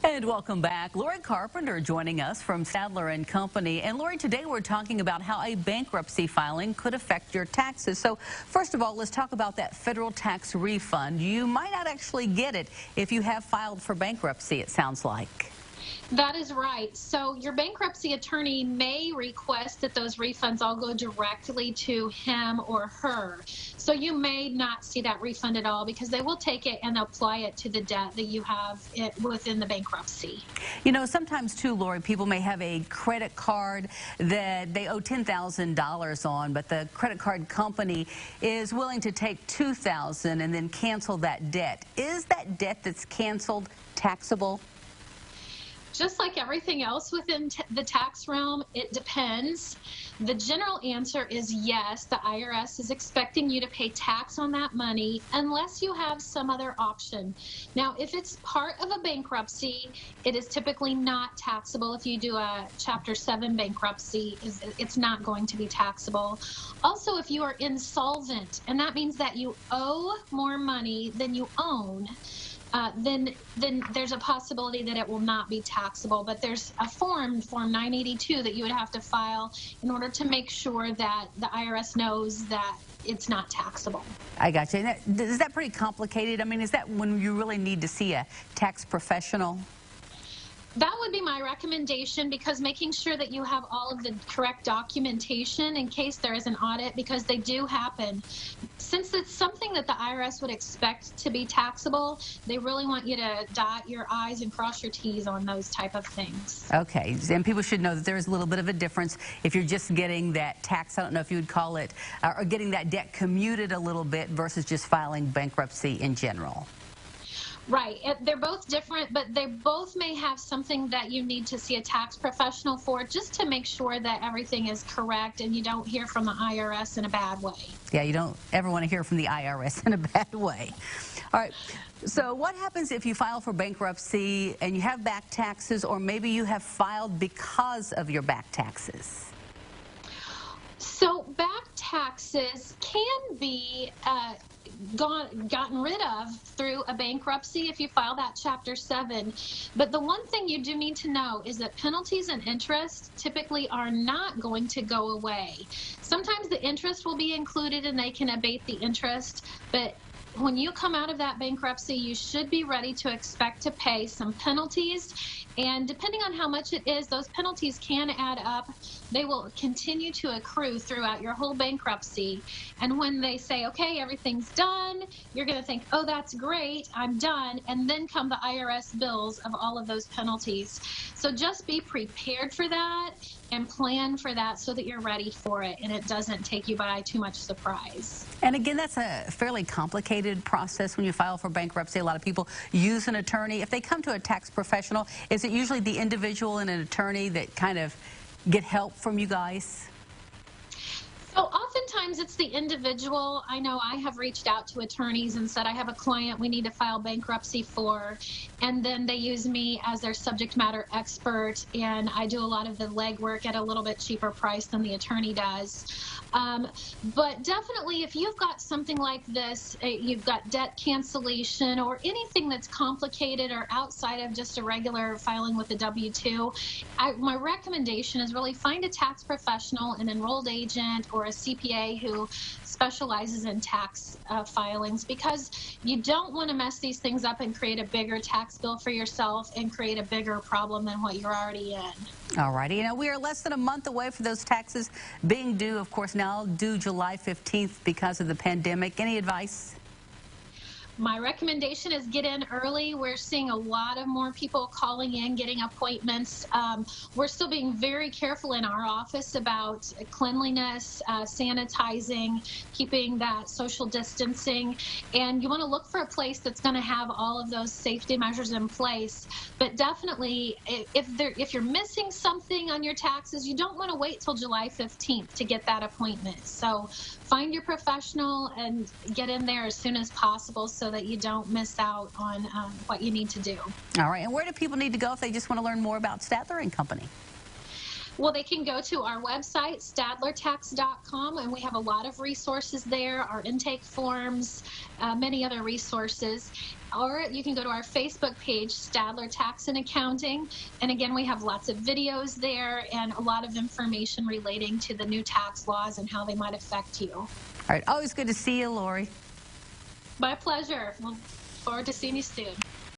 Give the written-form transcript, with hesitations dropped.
And welcome back. Lori Carpenter joining us from Stadler and Company. And Lori, today we're talking about how a bankruptcy filing could affect your taxes. So first of all, let's talk about that federal tax refund. You might not actually get it if you have filed for bankruptcy, it sounds like. That is right. So your bankruptcy attorney may request that those refunds all go directly to him or her. So you may not see that refund at all because they will take it and apply it to the debt that you have within the bankruptcy. You know, sometimes too, Lori, people may have a credit card that they owe $10,000 on, but the credit card company is willing to take $2,000 and then cancel that debt. Is that debt that's canceled taxable? Just like everything else within the tax realm, it depends. The general answer is yes, the IRS is expecting you to pay tax on that money unless you have some other option. Now, if it's part of a bankruptcy, it is typically not taxable. If you do a Chapter 7 bankruptcy, it's not going to be taxable. Also, if you are insolvent, and that means that you owe more money than you own, then there's a possibility that it will not be taxable. But there's a form 982, that you would have to file in order to make sure that the IRS knows that it's not taxable. I got you. Is that pretty complicated? I mean, is that when you really need to see a tax professional? That would be my recommendation, because making sure that you have all of the correct documentation in case there is an audit, because they do happen. Since it's something that the IRS would expect to be taxable, they really want you to dot your I's and cross your T's on those type of things. Okay, and people should know that there is a little bit of a difference if you're just getting that tax, I don't know if you would call it, or getting that debt commuted a little bit versus just filing bankruptcy in general. Right. They're both different, but they both may have something that you need to see a tax professional for, just to make sure that everything is correct and you don't hear from the IRS in a bad way. Yeah, you don't ever want to hear from the IRS in a bad way. All right. So what happens if you file for bankruptcy and you have back taxes, or maybe you have filed because of your back taxes? So back taxes can be gotten rid of through a bankruptcy if you file that Chapter 7. But the one thing you do need to know is that penalties and interest typically are not going to go away. Sometimes the interest will be included and they can abate the interest, but when you come out of that bankruptcy, you should be ready to expect to pay some penalties. And depending on how much it is, those penalties can add up. They will continue to accrue throughout your whole bankruptcy. And when they say, okay, everything's done, you're going to think, oh, that's great, I'm done. And then come the IRS bills of all of those penalties. So just be prepared for that and plan for that so that you're ready for it and it doesn't take you by too much surprise. And again, that's a fairly complicated process when you file for bankruptcy. A lot of people use an attorney. If they come to a tax professional, is it usually the individual and an attorney that kind of get help from you guys? So oftentimes it's the individual. I know I have reached out to attorneys and said, I have a client we need to file bankruptcy for, and then they use me as their subject matter expert, and I do a lot of the legwork at a little bit cheaper price than the attorney does. But definitely, if you've got something like this, you've got debt cancellation or anything that's complicated or outside of just a regular filing with a W-2, my recommendation is really find a tax professional, an enrolled agent, or a CPA who specializes in tax filings, because you don't want to mess these things up and create a bigger tax bill for yourself and create a bigger problem than what you're already in. All righty. You know, we are less than a month away from those taxes being due, of course, now due July 15th because of the pandemic. Any advice? My recommendation is get in early. We're seeing a lot of more people calling in, getting appointments. We're still being very careful in our office about cleanliness, sanitizing, keeping that social distancing. And you want to look for a place that's going to have all of those safety measures in place. But definitely, if you're missing something on your taxes, you don't want to wait till July 15th to get that appointment. So find your professional and get in there as soon as possible so that you don't miss out on what you need to do. All right. And where do people need to go if they just want to learn more about Stadler and Company? Well, they can go to our website, stadlertax.com, and we have a lot of resources there, our intake forms, many other resources. Or you can go to our Facebook page, Stadler Tax and Accounting. And again, we have lots of videos there and a lot of information relating to the new tax laws and how they might affect you. All right. Always good to see you, Lori. My pleasure. Look forward to seeing you soon.